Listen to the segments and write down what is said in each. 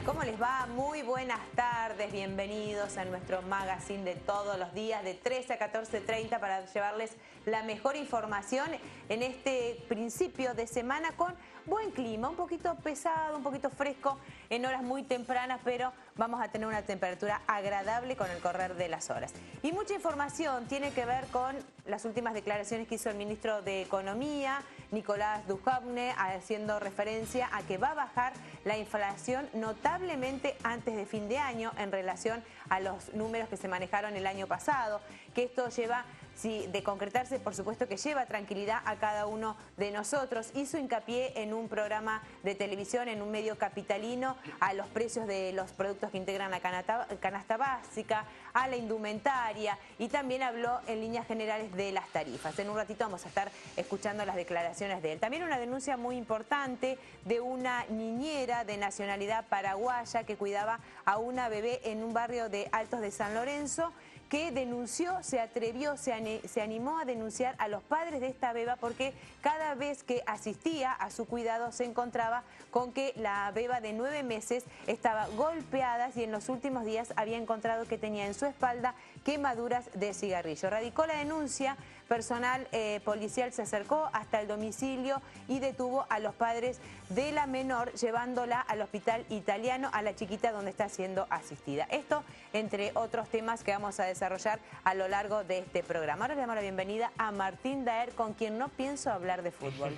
¿Cómo les va? Muy buenas tardes, bienvenidos a nuestro magazine de todos los días de 13 a 14:30 para llevarles la mejor información en este principio de semana con buen clima, un poquito pesado, un poquito fresco en horas muy tempranas, pero vamos a tener una temperatura agradable con el correr de las horas. Y mucha información tiene que ver con las últimas declaraciones que hizo el ministro de Economía, Nicolás Dujovne, haciendo referencia a que va a bajar la inflación notablemente antes de fin de año en relación a los números que se manejaron el año pasado, que esto lleva, sí, de concretarse, por supuesto que lleva tranquilidad a cada uno de nosotros. Hizo hincapié en un programa de televisión, en un medio capitalino, a los precios de los productos que integran la canasta básica, a la indumentaria, y también habló en líneas generales de las tarifas. En un ratito vamos a estar escuchando las declaraciones de él. También una denuncia muy importante de una niñera de nacionalidad paraguaya que cuidaba a una bebé en un barrio de Altos de San Lorenzo, que denunció, se atrevió, se animó a denunciar a los padres de esta beba porque cada vez que asistía a su cuidado se encontraba con que la beba de 9 meses estaba golpeada y en los últimos días había encontrado que tenía en su espalda quemaduras de cigarrillo. Radicó la denuncia, personal policial se acercó hasta el domicilio y detuvo a los padres de la menor, llevándola al hospital italiano, a la chiquita donde está siendo asistida. Esto entre otros temas que vamos a desarrollar a lo largo de este programa. Ahora le damos la bienvenida a Martín Daer, con quien no pienso hablar de fútbol.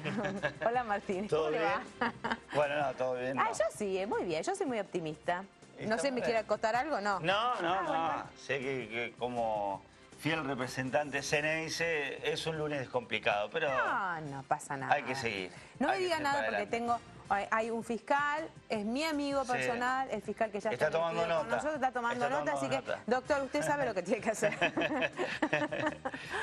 Hola Martín, ¿Todo bien? va? Bueno, no, todo bien. No. Yo sí, muy bien, yo soy muy optimista. No sé, ¿me quiere acotar algo? No. No. Bueno. Sé que como fiel representante Ceneice es un lunes complicado, pero No pasa nada. hay que seguir. No me Hay que diga seguir nada para porque adelante. hay un fiscal, es mi amigo personal, el fiscal que ya Está tomando metido con nota. nosotros, está tomando nota, así que, doctor, usted sabe lo que tiene que hacer.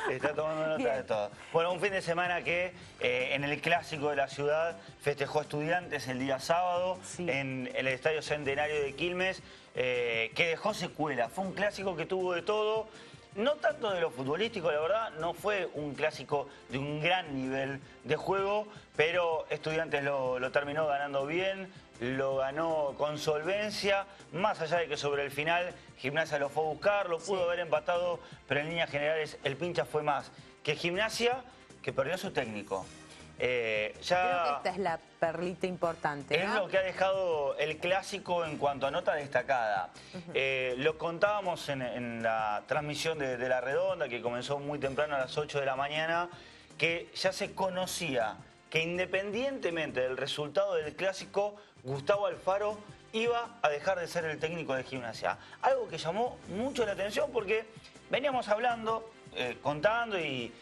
Está tomando nota Bien. de todo. Bueno, un fin de semana que en el clásico de la ciudad festejó Estudiantes el día sábado, Sí. en el Estadio Centenario de Quilmes, que dejó secuela. Fue un clásico que tuvo de todo. No tanto de lo futbolístico, la verdad, no fue un clásico de un gran nivel de juego, pero Estudiantes lo terminó ganando bien, lo ganó con solvencia, más allá de que sobre el final Gimnasia lo fue a buscar, lo pudo haber empatado, pero en líneas generales el pincha fue más que Gimnasia, que perdió a su técnico. Creo que esta es la perlita importante, Es ¿no? lo que ha dejado el clásico en cuanto a nota destacada. Lo contábamos en la transmisión de La Redonda, que comenzó muy temprano a las 8 de la mañana, que ya se conocía que independientemente del resultado del clásico, Gustavo Alfaro iba a dejar de ser el técnico de Gimnasia. Algo que llamó mucho la atención porque veníamos hablando, contando y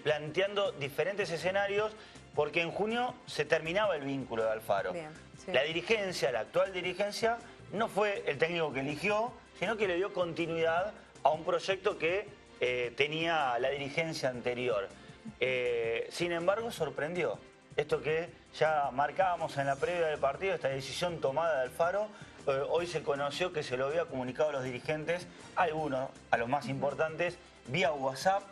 planteando diferentes escenarios, porque en junio se terminaba el vínculo de Alfaro. Bien, sí. La dirigencia, la actual dirigencia, no fue el técnico que eligió, sino que le dio continuidad a un proyecto que tenía la dirigencia anterior. Sin embargo, sorprendió. Esto que ya marcábamos en la previa del partido, esta decisión tomada de Alfaro, hoy se conoció que se lo había comunicado a los dirigentes, algunos, a los más importantes, vía WhatsApp.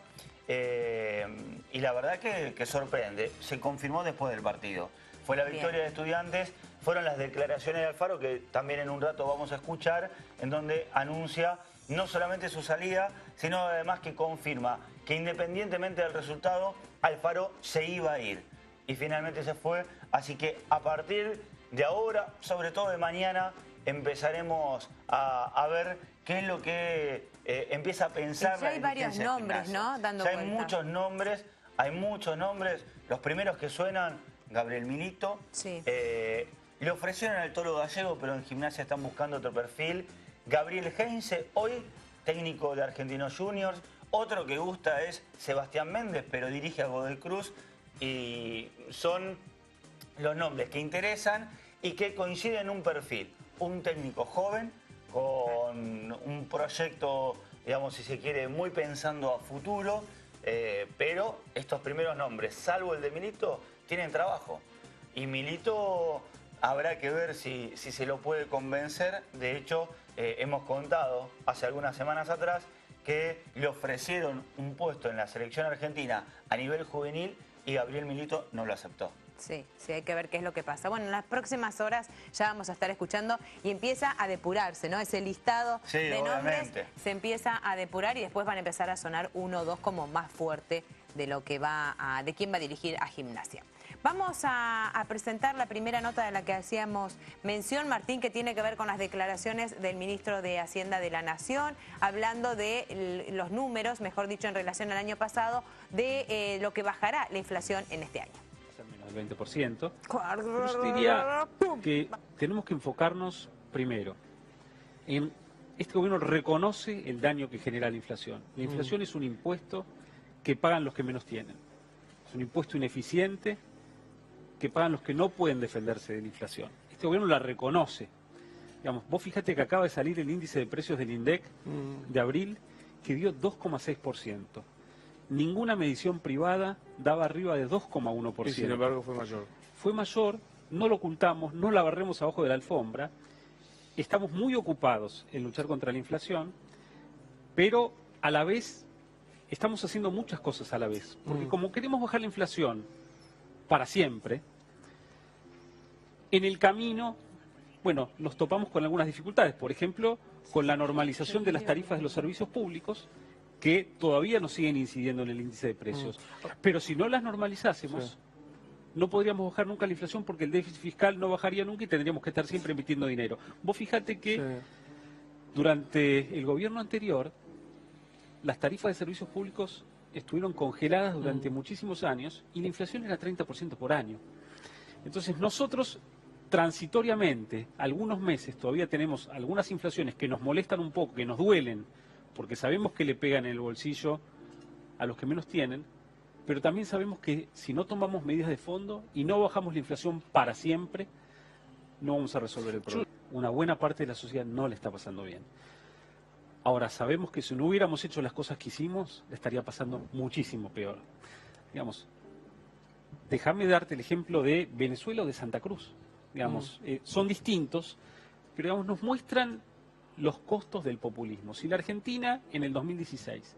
Y la verdad que sorprende. Se confirmó después del partido. Fue la victoria de Estudiantes, fueron las declaraciones de Alfaro, que también en un rato vamos a escuchar, en donde anuncia no solamente su salida, sino además que confirma que independientemente del resultado, Alfaro se iba a ir. Y finalmente se fue, así que a partir de ahora, sobre todo de mañana, empezaremos a ver qué es lo que empieza a pensar ya hay varios nombres, ¿no? Dando ya hay vuelta. hay muchos nombres. Los primeros que suenan, Gabriel Milito. Sí. Le ofrecieron al Toro Gallego, pero en Gimnasia están buscando otro perfil. Gabriel Heinze, hoy técnico de Argentinos Juniors. Otro que gusta es Sebastián Méndez, pero dirige a Godoy Cruz. Y son los nombres que interesan y que coinciden en un perfil. Un técnico joven, con un proyecto, digamos, si se quiere, muy pensando a futuro, pero estos primeros nombres, salvo el de Milito, tienen trabajo. Y Milito habrá que ver si se lo puede convencer. De hecho, hemos contado hace algunas semanas atrás que le ofrecieron un puesto en la selección argentina a nivel juvenil y Gabriel Milito no lo aceptó. Sí, sí, hay que ver qué es lo que pasa. Bueno, en las próximas horas ya vamos a estar escuchando y empieza a depurarse, ¿no? Ese listado de nombres se empieza a depurar y después van a empezar a sonar 1 o 2 como más fuerte de lo que de quién va a dirigir a Gimnasia. Vamos a presentar la primera nota de la que hacíamos mención, Martín, que tiene que ver con las declaraciones del ministro de Hacienda de la Nación, hablando de los números, mejor dicho, en relación al año pasado, de lo que bajará la inflación en este año. Menos del 20%. Pero yo diría que tenemos que enfocarnos primero en este gobierno reconoce el daño que genera la inflación. La inflación es un impuesto que pagan los que menos tienen. Es un impuesto ineficiente que pagan los que no pueden defenderse de la inflación. Este gobierno la reconoce. Digamos, vos fíjate que acaba de salir el índice de precios del INDEC de abril que dio 2,6%. Ninguna medición privada daba arriba de 2,1%. Y sin embargo fue mayor. Fue mayor, no lo ocultamos, no la barremos abajo de la alfombra. Estamos muy ocupados en luchar contra la inflación, pero a la vez estamos haciendo muchas cosas a la vez. Porque como queremos bajar la inflación para siempre, en el camino, bueno, nos topamos con algunas dificultades. Por ejemplo, con la normalización de las tarifas de los servicios públicos, que todavía nos siguen incidiendo en el índice de precios. Pero si no las normalizásemos, no podríamos bajar nunca la inflación porque el déficit fiscal no bajaría nunca y tendríamos que estar siempre emitiendo dinero. Vos fíjate que durante el gobierno anterior, las tarifas de servicios públicos estuvieron congeladas durante muchísimos años y la inflación era 30% por año. Entonces nosotros transitoriamente, algunos meses, todavía tenemos algunas inflaciones que nos molestan un poco, que nos duelen, porque sabemos que le pegan en el bolsillo a los que menos tienen, pero también sabemos que si no tomamos medidas de fondo y no bajamos la inflación para siempre, no vamos a resolver el problema. Una buena parte de la sociedad no le está pasando bien. Ahora, sabemos que si no hubiéramos hecho las cosas que hicimos, le estaría pasando muchísimo peor. Digamos, déjame darte el ejemplo de Venezuela o de Santa Cruz. Digamos, son distintos, pero digamos, nos muestran los costos del populismo. Si la Argentina en el 2016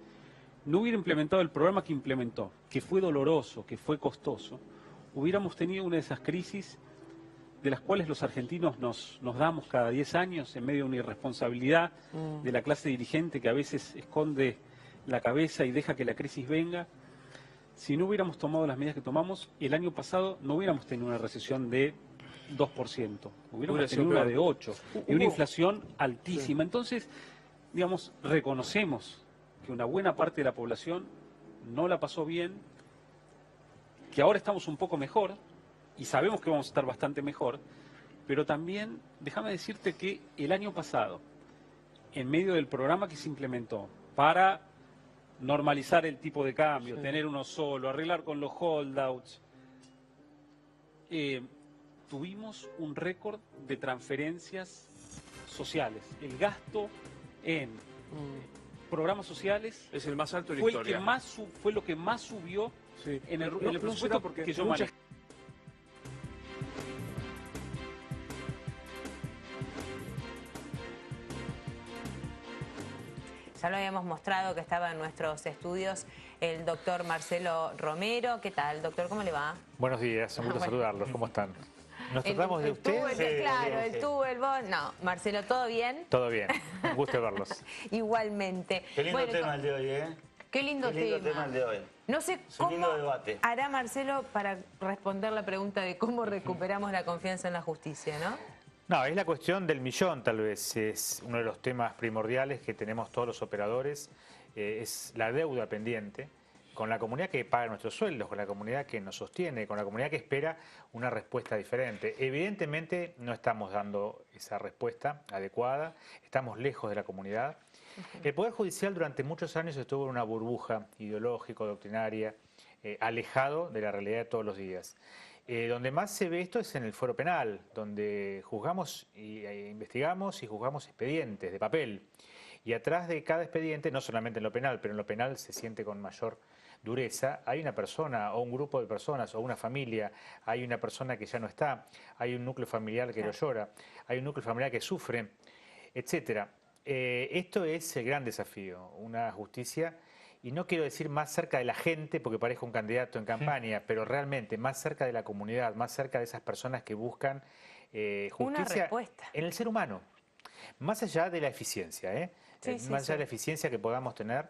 no hubiera implementado el programa que implementó, que fue doloroso, que fue costoso, hubiéramos tenido una de esas crisis de las cuales los argentinos nos damos cada 10 años en medio de una irresponsabilidad de la clase dirigente que a veces esconde la cabeza y deja que la crisis venga. Si no hubiéramos tomado las medidas que tomamos, el año pasado no hubiéramos tenido una recesión de 2%, hubiéramos tenido una de 8% y una inflación altísima. Entonces, digamos, reconocemos que una buena parte de la población no la pasó bien, que ahora estamos un poco mejor y sabemos que vamos a estar bastante mejor, pero también déjame decirte que el año pasado, en medio del programa que se implementó para normalizar el tipo de cambio, tener uno solo, arreglar con los holdouts, tuvimos un récord de transferencias sociales. El gasto en programas sociales es el más alto de la fue historia. Fue lo que más subió en el presupuesto porque que yo manejo. Ya lo habíamos mostrado que estaba en nuestros estudios el doctor Marcelo Romero. ¿Qué tal, doctor? ¿Cómo le va? Buenos días, un gusto saludarlos. ¿Cómo están? ¿Nos tratamos de usted? Claro, el tú, el vos. No, Marcelo, ¿todo bien? Todo bien, un gusto verlos. Igualmente. Qué lindo tema el de hoy, ¿eh? Qué lindo tema el de hoy. No sé Es un lindo cómo debate. hará Marcelo para responder la pregunta de cómo recuperamos la confianza en la justicia, ¿no? No, es la cuestión del millón, tal vez. Es uno de los temas primordiales que tenemos todos los operadores. Es la deuda pendiente con la comunidad que paga nuestros sueldos, con la comunidad que nos sostiene, con la comunidad que espera una respuesta diferente. Evidentemente no estamos dando esa respuesta adecuada, estamos lejos de la comunidad. El Poder Judicial durante muchos años estuvo en una burbuja ideológica, doctrinaria, alejado de la realidad de todos los días. Donde más se ve esto es en el fuero penal, donde juzgamos e investigamos y juzgamos expedientes de papel. Y atrás de cada expediente, no solamente en lo penal, pero en lo penal se siente con mayor dureza, hay una persona o un grupo de personas o una familia, hay una persona que ya no está, hay un núcleo familiar que lo llora, hay un núcleo familiar que sufre, etcétera. esto es el gran desafío, una justicia, y no quiero decir más cerca de la gente, porque parezco un candidato en campaña, pero realmente más cerca de la comunidad, más cerca de esas personas que buscan justicia en el ser humano, más allá de la eficiencia, más allá de la eficiencia que podamos tener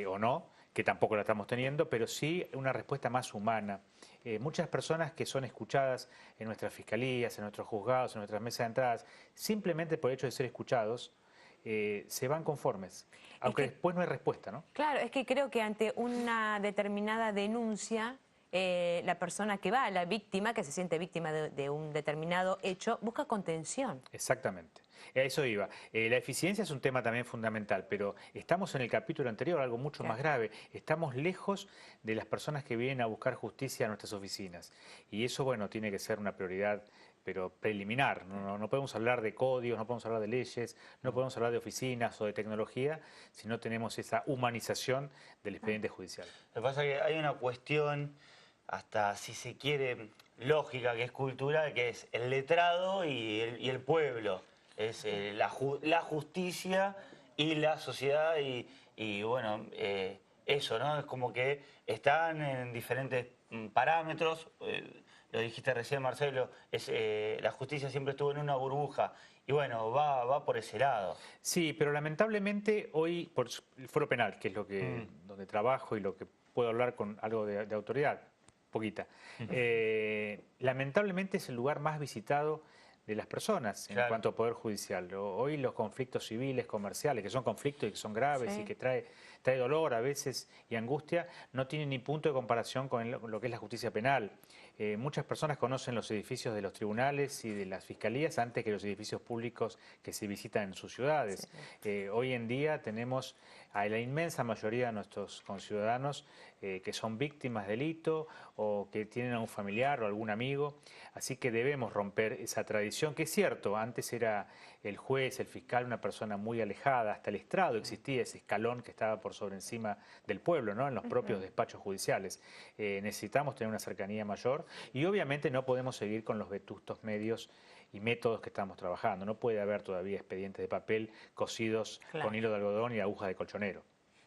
o no, que tampoco la estamos teniendo, pero sí una respuesta más humana. Muchas personas que son escuchadas en nuestras fiscalías, en nuestros juzgados, en nuestras mesas de entradas, simplemente por el hecho de ser escuchados, se van conformes, aunque después no hay respuesta, ¿no? Claro, es que creo que ante una determinada denuncia, la persona que va, la víctima, que se siente víctima de un determinado hecho, busca contención. Exactamente. A eso iba. La eficiencia es un tema también fundamental, pero estamos en el capítulo anterior, algo mucho más grave. Estamos lejos de las personas que vienen a buscar justicia a nuestras oficinas. Y eso, bueno, tiene que ser una prioridad, pero preliminar. No podemos hablar de códigos, no podemos hablar de leyes, no podemos hablar de oficinas o de tecnología si no tenemos esa humanización del expediente judicial. Lo que pasa es que hay una cuestión, hasta si se quiere, lógica, que es cultural, que es el letrado y el pueblo. Es la justicia y la sociedad y bueno, eso, ¿no? Es como que están en diferentes parámetros. Lo dijiste recién, Marcelo, la justicia siempre estuvo en una burbuja y bueno, va por ese lado. Sí, pero lamentablemente hoy, por el Foro Penal, que es lo que donde trabajo y lo que puedo hablar con algo de autoridad, poquita, lamentablemente es el lugar más visitado de las personas en cuanto a poder judicial. Hoy los conflictos civiles, comerciales, que son conflictos y que son graves y que trae dolor a veces y angustia, no tienen ni punto de comparación con lo que es la justicia penal. Muchas personas conocen los edificios de los tribunales y de las fiscalías antes que los edificios públicos que se visitan en sus ciudades. Hoy en día tenemos a la inmensa mayoría de nuestros conciudadanos que son víctimas de delito o que tienen a un familiar o algún amigo. Así que debemos romper esa tradición, que es cierto, antes era el juez, el fiscal, una persona muy alejada, hasta el estrado existía ese escalón que estaba por sobre encima del pueblo, ¿no? En los propios despachos judiciales. Necesitamos tener una cercanía mayor y obviamente no podemos seguir con los vetustos medios y métodos que estamos trabajando. No puede haber todavía expedientes de papel cosidos con hilo de algodón y agujas de colchonero.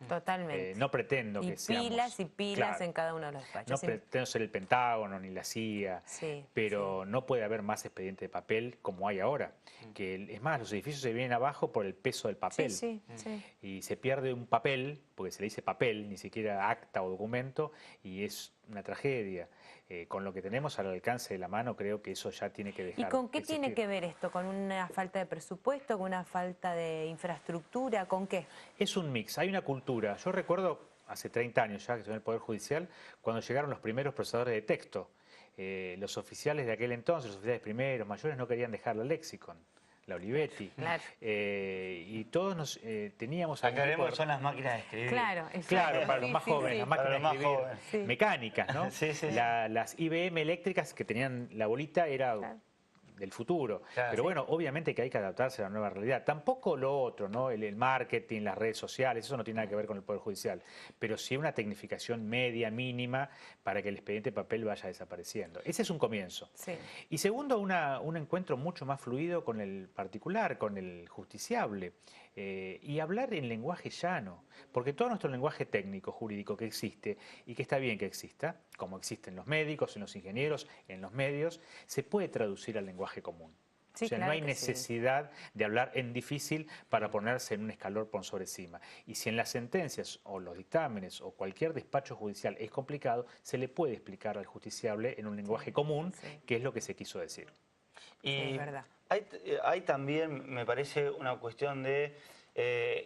Totalmente. No pretendo que seamos... pilas y pilas en cada uno de los despachos. No pretendo ser el Pentágono ni la CIA, pero no puede haber más expediente de papel como hay ahora. Que es más, los edificios se vienen abajo por el peso del papel. Y se pierde un papel, porque se le dice papel, ni siquiera acta o documento, y es una tragedia. Con lo que tenemos al alcance de la mano, creo que eso ya tiene que dejar. ¿Y con qué tiene que ver esto? ¿Con una falta de presupuesto? ¿Con una falta de infraestructura? ¿Con qué? Es un mix, hay una cultura. Yo recuerdo hace 30 años ya que estuve en el Poder Judicial, cuando llegaron los primeros procesadores de texto. Los oficiales de aquel entonces, los oficiales primeros, mayores, no querían dejar la Lexicon, la Olivetti. Y todos teníamos... Acá vemos son las máquinas de escribir. Claro, para los más jóvenes, las máquinas de escribir mecánicas, ¿no? Las IBM eléctricas que tenían la bolita era... del futuro. Pero bueno, obviamente que hay que adaptarse a la nueva realidad. Tampoco lo otro, ¿no? El marketing, las redes sociales, eso no tiene nada que ver con el Poder Judicial. Pero sí una tecnificación media, mínima, para que el expediente de papel vaya desapareciendo. Ese es un comienzo. Y segundo, un encuentro mucho más fluido con el particular, con el justiciable. Y hablar en lenguaje llano, porque todo nuestro lenguaje técnico, jurídico que existe, y que está bien que exista, como existen los médicos, en los ingenieros, en los medios, se puede traducir al lenguaje común. O sea, no hay necesidad de hablar en difícil para ponerse en un escalón por sobre encima. Y si en las sentencias o los dictámenes o cualquier despacho judicial es complicado, se le puede explicar al justiciable en un lenguaje común, que es lo que se quiso decir. Y es verdad. Hay también, me parece, una cuestión de...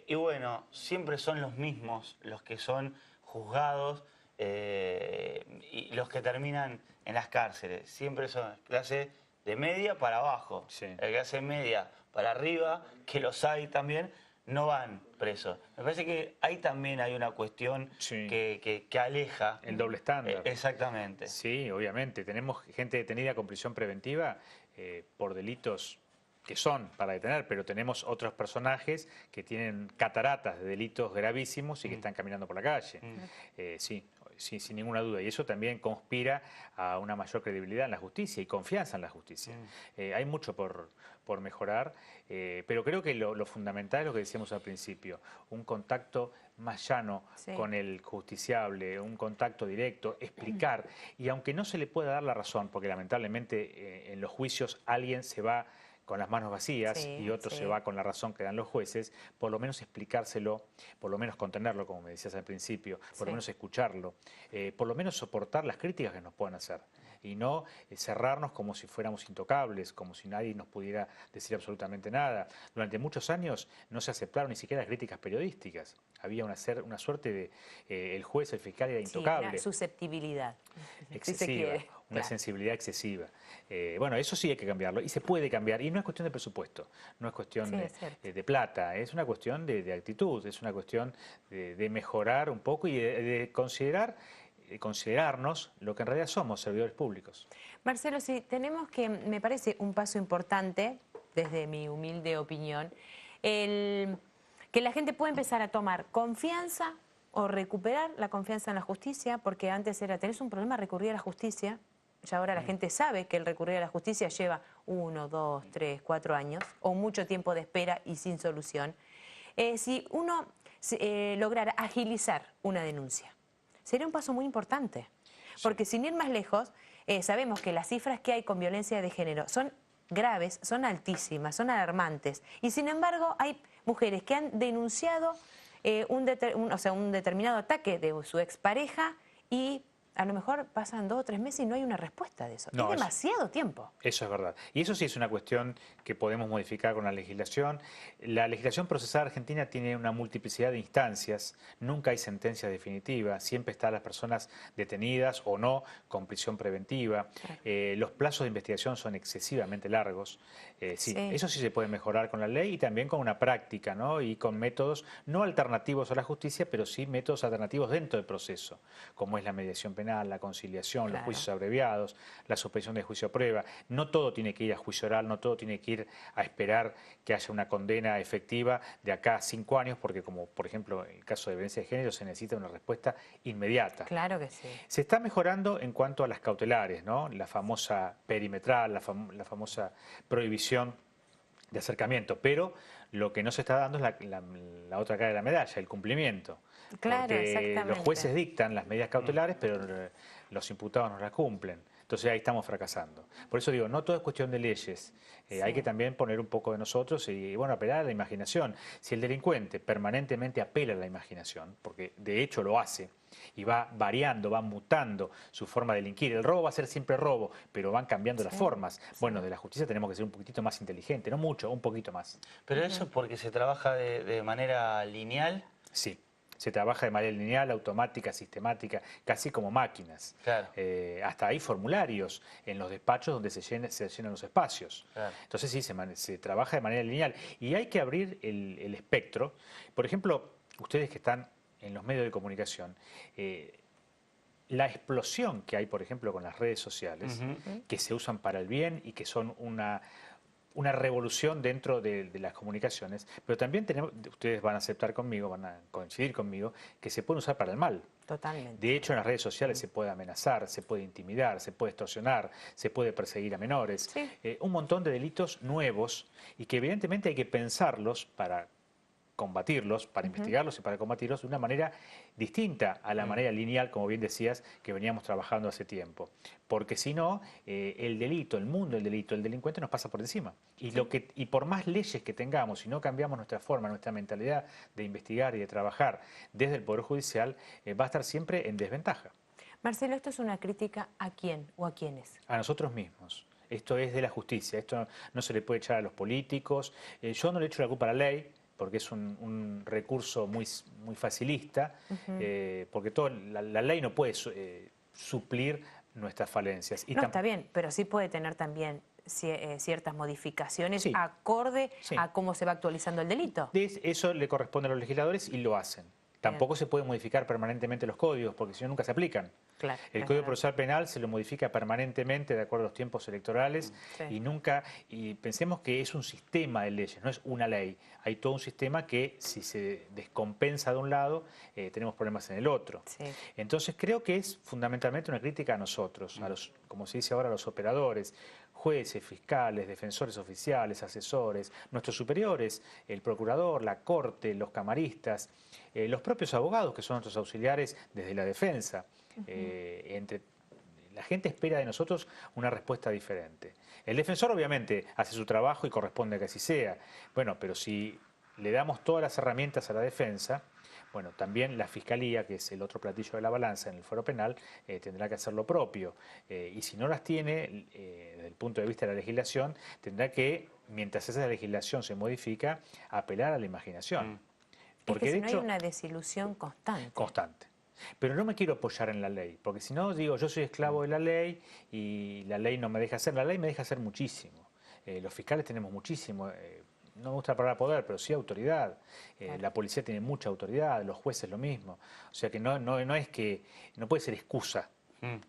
y bueno, siempre son los mismos los que son juzgados y los que terminan en las cárceles. Siempre son clase de media para abajo. La clase media para arriba, que los hay también, no van presos. Me parece que ahí también hay una cuestión que aleja. El doble estándar. Exactamente. Sí, obviamente. Tenemos gente detenida con prisión preventiva por delitos que son para detener, pero tenemos otros personajes que tienen cataratas de delitos gravísimos y que están caminando por la calle. Sí, sin ninguna duda. Y eso también conspira a una mayor credibilidad en la justicia y confianza en la justicia. Hay mucho por mejorar, pero creo que lo fundamental es lo que decíamos al principio, un contacto más llano con el justiciable, un contacto directo, explicar. Y aunque no se le pueda dar la razón, porque lamentablemente en los juicios alguien se va con las manos vacías y otro se va con la razón que dan los jueces, por lo menos explicárselo, por lo menos contenerlo, como me decías al principio, por lo menos escucharlo, por lo menos soportar las críticas que nos puedan hacer y no cerrarnos como si fuéramos intocables, como si nadie nos pudiera decir absolutamente nada. Durante muchos años no se aceptaron ni siquiera las críticas periodísticas. Había una suerte de el juez, el fiscal era intocable. Una susceptibilidad. Excesiva, una sensibilidad excesiva. Bueno, eso sí hay que cambiarlo y se puede cambiar. Y no es cuestión de presupuesto, no es cuestión de plata, es una cuestión de actitud, es una cuestión de mejorar un poco y de considerarnos lo que en realidad somos, servidores públicos. Marcelo, sí, tenemos que, me parece un paso importante, desde mi humilde opinión, que la gente pueda empezar a tomar confianza o recuperar la confianza en la justicia, porque antes era, tenés un problema, recurrir a la justicia, y ahora la gente sabe que el recurrir a la justicia lleva 1, 2, 3, 4 años, o mucho tiempo de espera y sin solución. Si uno lograra agilizar una denuncia, sería un paso muy importante, porque sin ir más lejos, sabemos que las cifras que hay con violencia de género son graves, son altísimas, son alarmantes, y sin embargo hay mujeres que han denunciado un determinado ataque de su expareja y a lo mejor pasan 2 o 3 meses y no hay una respuesta de eso. No, es demasiado tiempo. Eso es verdad. Y eso sí es una cuestión que podemos modificar con la legislación. La legislación procesal argentina tiene una multiplicidad de instancias. Nunca hay sentencia definitiva. Siempre están las personas detenidas o no con prisión preventiva. Los plazos de investigación son excesivamente largos. Eso sí se puede mejorar con la ley y también con una práctica, ¿no? Y con métodos no alternativos a la justicia, pero sí métodos alternativos dentro del proceso, como es la mediación penal, la conciliación, los juicios abreviados, la suspensión de juicio a prueba. No todo tiene que ir a juicio oral, no todo tiene que ir a esperar que haya una condena efectiva de acá a 5 años, porque como por ejemplo en el caso de violencia de género se necesita una respuesta inmediata. Claro que sí. Se está mejorando en cuanto a las cautelares, ¿no? La famosa perimetral, la famosa prohibición de acercamiento, pero lo que no se está dando es la otra cara de la medalla, el cumplimiento. Claro, porque exactamente. los jueces dictan las medidas cautelares, pero los imputados no las cumplen. Entonces ahí estamos fracasando. Por eso digo, no todo es cuestión de leyes. Hay que también poner un poco de nosotros y bueno, apelar a la imaginación. Si el delincuente permanentemente apela a la imaginación, porque de hecho lo hace, y va variando, va mutando su forma de delinquir. El robo va a ser siempre robo, pero van cambiando las formas. Bueno, de la justicia tenemos que ser un poquitito más inteligente, no mucho, un poquito más. Pero eso es porque se trabaja de manera lineal. Sí. Se trabaja de manera lineal, automática, sistemática, casi como máquinas. Claro. Hasta hay formularios en los despachos donde se llenan los espacios. Claro. Entonces sí, se trabaja de manera lineal. Y hay que abrir el espectro. Por ejemplo, ustedes que están en los medios de comunicación, la explosión que hay, por ejemplo, con las redes sociales, que se usan para el bien y que son una revolución dentro de las comunicaciones, pero también ustedes van a aceptar conmigo, van a coincidir conmigo, que se pueden usar para el mal. Totalmente. De hecho, en las redes sociales se puede amenazar, se puede intimidar, se puede extorsionar, se puede perseguir a menores. Un montón de delitos nuevos y que evidentemente hay que pensarlos para combatirlos, para investigarlos y para combatirlos de una manera distinta a la manera lineal, como bien decías, que veníamos trabajando hace tiempo. Porque si no, el delito, el mundo del delito, el delincuente nos pasa por encima. Y por más leyes que tengamos, si no cambiamos nuestra forma, nuestra mentalidad de investigar y de trabajar desde el Poder Judicial, va a estar siempre en desventaja. Marcelo, ¿esto es una crítica a quién o a quiénes? A nosotros mismos. Esto es de la justicia, esto no se le puede echar a los políticos. Yo no le echo la culpa a la ley, porque es un recurso muy facilista, porque la ley no puede suplir nuestras falencias. No, está bien, pero sí puede tener también ciertas modificaciones acorde a cómo se va actualizando el delito. Eso le corresponde a los legisladores y lo hacen. Tampoco se pueden modificar permanentemente los códigos, porque si no nunca se aplican. Claro, El es Código verdad. Procesal Penal se lo modifica permanentemente de acuerdo a los tiempos electorales Sí. y pensemos que es un sistema de leyes, no es una ley. Hay todo un sistema que si se descompensa de un lado, tenemos problemas en el otro. Sí. Entonces creo que es fundamentalmente una crítica a nosotros, a los, como se dice ahora, a los operadores, jueces, fiscales, defensores oficiales, asesores, nuestros superiores, el procurador, la corte, los camaristas, los propios abogados que son nuestros auxiliares desde la defensa. La gente espera de nosotros una respuesta diferente. El defensor obviamente hace su trabajo y corresponde que así sea. Bueno, pero si le damos todas las herramientas a la defensa, bueno, también la Fiscalía, que es el otro platillo de la balanza en el fuero penal, tendrá que hacer lo propio. Y si no las tiene, desde el punto de vista de la legislación, tendrá que, mientras esa legislación se modifica, apelar a la imaginación. Porque de si no hay hecho, una desilusión constante. constante. Pero no me quiero apoyar en la ley, porque si no, digo, yo soy esclavo de la ley y la ley no me deja hacer. La ley me deja hacer muchísimo. Los fiscales tenemos muchísimo, no me gusta la palabra poder, pero sí autoridad. Claro. La policía tiene mucha autoridad, los jueces lo mismo. O sea que no es que, no puede ser excusa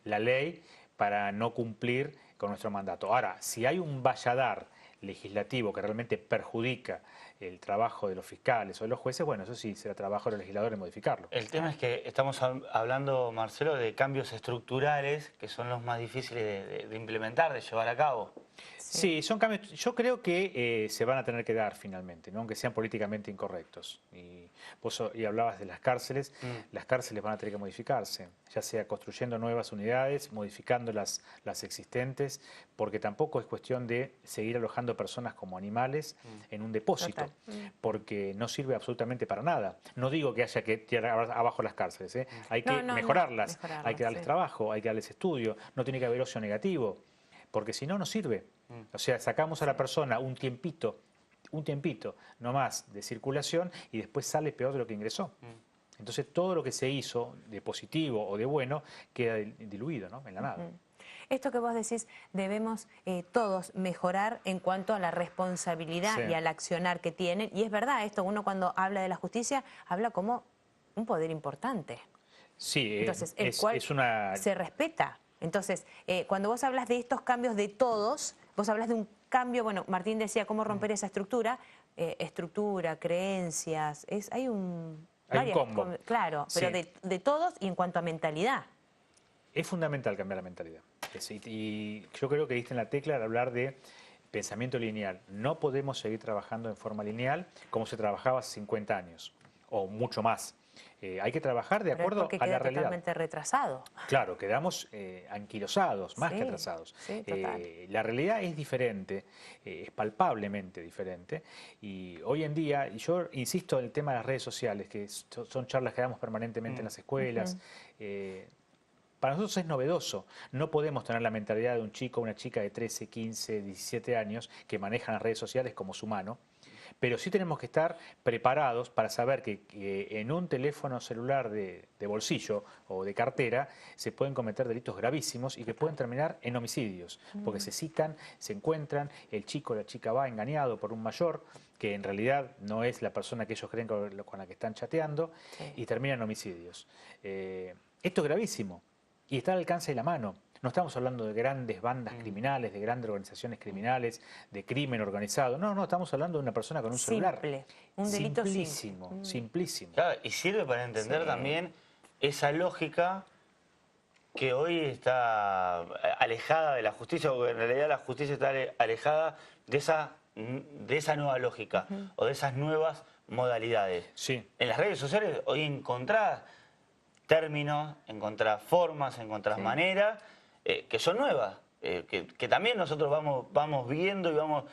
la ley para no cumplir con nuestro mandato. Ahora, si hay un valladar legislativo que realmente perjudica el trabajo de los fiscales o de los jueces, bueno, eso sí será trabajo de los legisladores modificarlo. El tema es que estamos hablando, Marcelo, de cambios estructurales que son los más difíciles de implementar, de llevar a cabo. Sí, son cambios, yo creo que se van a tener que dar finalmente, ¿no? Aunque sean políticamente incorrectos. Y vos hablabas de las cárceles van a tener que modificarse, ya sea construyendo nuevas unidades, modificando las existentes, porque tampoco es cuestión de seguir alojando personas como animales en un depósito, porque no sirve absolutamente para nada. No digo que haya que tirar abajo las cárceles, ¿eh? Hay que mejorarlas, hay que darles trabajo, hay que darles estudio, no tiene que haber ocio negativo, porque si no, no sirve. O sea, sacamos a la persona un tiempito no más de circulación y después sale peor de lo que ingresó. Entonces todo lo que se hizo de positivo o de bueno queda diluido, ¿no? En la nada. Esto que vos decís, debemos todos mejorar en cuanto a la responsabilidad y al accionar que tienen. Y es verdad esto, uno cuando habla de la justicia, habla como un poder importante. Sí, entonces, el cual se respeta. Entonces, cuando vos hablas de estos cambios de todos, vos hablas de un cambio, bueno, Martín decía cómo romper esa estructura, creencias, hay un combo. Claro, pero de todos y en cuanto a mentalidad. Es fundamental cambiar la mentalidad. Y yo creo que diste en la tecla al hablar de pensamiento lineal. No podemos seguir trabajando en forma lineal como se trabajaba hace 50 años o mucho más. Hay que trabajar de acuerdo a la realidad. Totalmente retrasado. Claro, quedamos anquilosados, más que atrasados. Sí, total. La realidad es diferente, es palpablemente diferente. Y hoy en día, y yo insisto en el tema de las redes sociales, que son charlas que damos permanentemente en las escuelas. Para nosotros es novedoso. No podemos tener la mentalidad de un chico o una chica de 13, 15, 17 años que manejan las redes sociales como su mano. Pero sí tenemos que estar preparados para saber que en un teléfono celular de bolsillo o de cartera se pueden cometer delitos gravísimos y que pueden terminar en homicidios, porque se citan, se encuentran, el chico o la chica va engañado por un mayor, que en realidad no es la persona que ellos creen con la que están chateando, y terminan en homicidios. Esto es gravísimo y está al alcance de la mano. No estamos hablando de grandes bandas criminales, de grandes organizaciones criminales, de crimen organizado. No, estamos hablando de una persona con un celular. Simple, un delito simplísimo, simplísimo. Claro, y sirve para entender también esa lógica que hoy está alejada de la justicia, o en realidad la justicia está alejada de esa nueva lógica o de esas nuevas modalidades. Sí. En las redes sociales hoy encontrás términos, encontrás formas, encontrás maneras que son nuevas, que también nosotros vamos viendo y vamos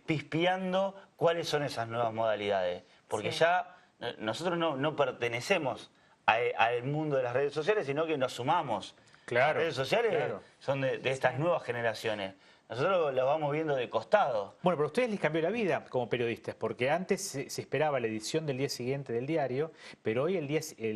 pispeando cuáles son esas nuevas modalidades. Porque ya nosotros no pertenecemos al mundo de las redes sociales, sino que nos sumamos. Claro, las redes sociales son de estas nuevas generaciones. Nosotros lo vamos viendo de costado. Bueno, pero a ustedes les cambió la vida como periodistas, porque antes se esperaba la edición del día siguiente del diario, pero hoy el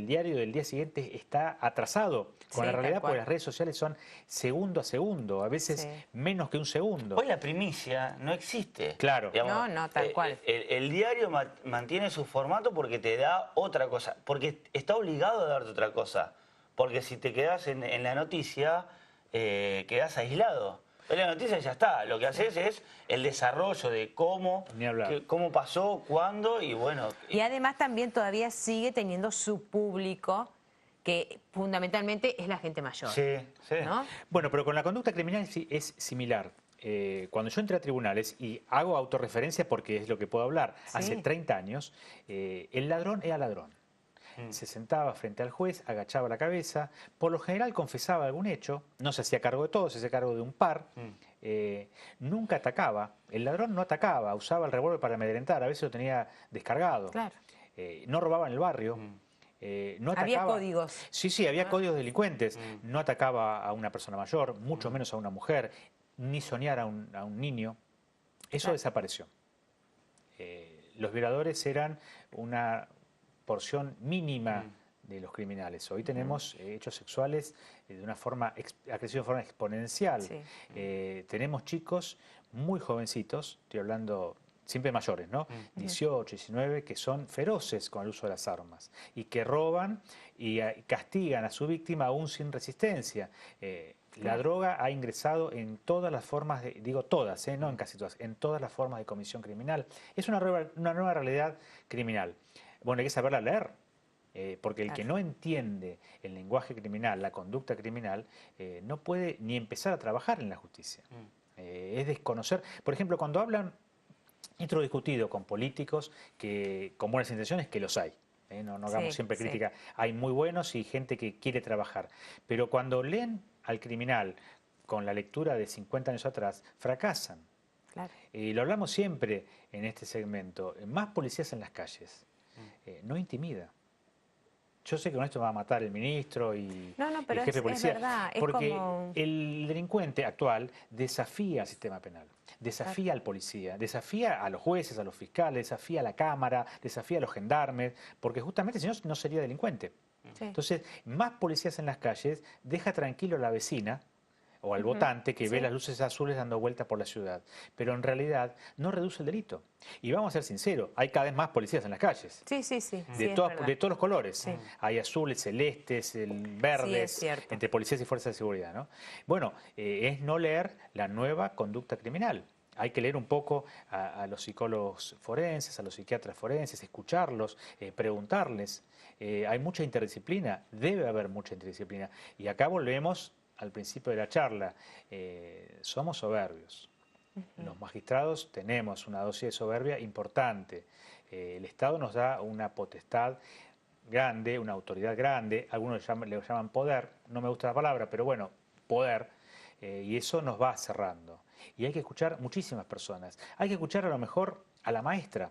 diario del día siguiente está atrasado con la realidad, porque las redes sociales son segundo a segundo, a veces menos que un segundo. Hoy la primicia no existe. Claro. Digamos, no, tal cual. El diario mantiene su formato porque te da otra cosa, porque está obligado a darte otra cosa. porque si te quedás en la noticia, quedás aislado. En la noticia ya está, lo que haces es el desarrollo de cómo, Ni hablar. cómo pasó, cuándo y bueno. Y además también todavía sigue teniendo su público, que fundamentalmente es la gente mayor. Sí, sí. ¿No? Bueno, pero con la conducta criminal sí es similar. Cuando yo entré a tribunales, y hago autorreferencia porque es lo que puedo hablar, Sí. hace 30 años, el ladrón era ladrón. Se sentaba frente al juez, agachaba la cabeza, por lo general confesaba algún hecho, no se hacía cargo de todo, se hacía cargo de un par, nunca atacaba, el ladrón no atacaba, usaba el revólver para amedrentar, a veces lo tenía descargado, Claro. no robaba en el barrio, no atacaba. Había códigos. Sí, había códigos delincuentes, no atacaba a una persona mayor, mucho menos a una mujer, ni soñar a un niño, eso desapareció. Los violadores eran una porción mínima de los criminales. Hoy tenemos hechos sexuales de una forma, ha crecido de forma exponencial. Sí. Tenemos chicos muy jovencitos, estoy hablando siempre mayores, ¿no? 18, 19, que son feroces con el uso de las armas y que roban y castigan a su víctima aún sin resistencia. La droga ha ingresado en todas las formas, digo todas, no en casi todas, en todas las formas de comisión criminal. Es una nueva realidad criminal. Bueno, hay que saberla leer, porque el que no entiende el lenguaje criminal, la conducta criminal, no puede ni empezar a trabajar en la justicia. Es desconocer. Por ejemplo, cuando hablan, esto lo he discutido con políticos que con buenas intenciones, que los hay. No hagamos siempre crítica. Hay muy buenos y gente que quiere trabajar. Pero cuando leen al criminal con la lectura de 50 años atrás, fracasan. Claro. Y lo hablamos siempre en este segmento. Más policías en las calles. No intimida. Yo sé que con esto va a matar el ministro y pero el jefe de policía. es verdad. Es porque como... el delincuente actual desafía al sistema penal, desafía al policía, desafía a los jueces, a los fiscales, desafía a la Cámara, desafía a los gendarmes, porque justamente si no, no sería delincuente. Sí. Entonces, más policías en las calles deja tranquilo a la vecina o al votante que ve las luces azules dando vueltas por la ciudad. Pero en realidad no reduce el delito. Y vamos a ser sinceros, hay cada vez más policías en las calles. Sí. De todos los colores. Hay azules, celestes, verdes, Sí, es cierto. entre policías y fuerzas de seguridad, ¿no? Bueno, es no leer la nueva conducta criminal. Hay que leer un poco a los psicólogos forenses, a los psiquiatras forenses, escucharlos, preguntarles. Hay mucha interdisciplina, debe haber mucha interdisciplina. Y acá volvemos al principio de la charla. Somos soberbios. Los magistrados tenemos una dosis de soberbia importante. El Estado nos da una potestad grande, una autoridad grande, algunos le llaman poder, no me gusta la palabra, pero bueno, poder, y eso nos va cerrando. Y hay que escuchar muchísimas personas. Hay que escuchar a lo mejor a la maestra,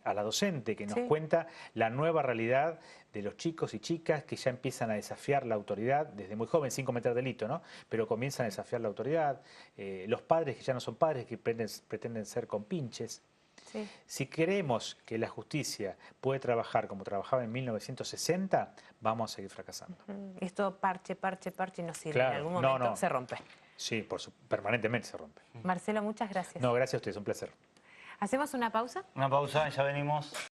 a la docente que nos cuenta la nueva realidad de los chicos y chicas que ya empiezan a desafiar la autoridad desde muy joven, sin cometer delito, ¿no? Pero comienzan a desafiar la autoridad. Los padres que ya no son padres, que pretenden ser compinches. Sí. Si queremos que la justicia puede trabajar como trabajaba en 1960, vamos a seguir fracasando. Esto parche no sirve. Claro, En algún momento se rompe. Sí, permanentemente se rompe. Marcelo, muchas gracias. No, gracias a ustedes, un placer. ¿Hacemos una pausa? Una pausa, ya venimos.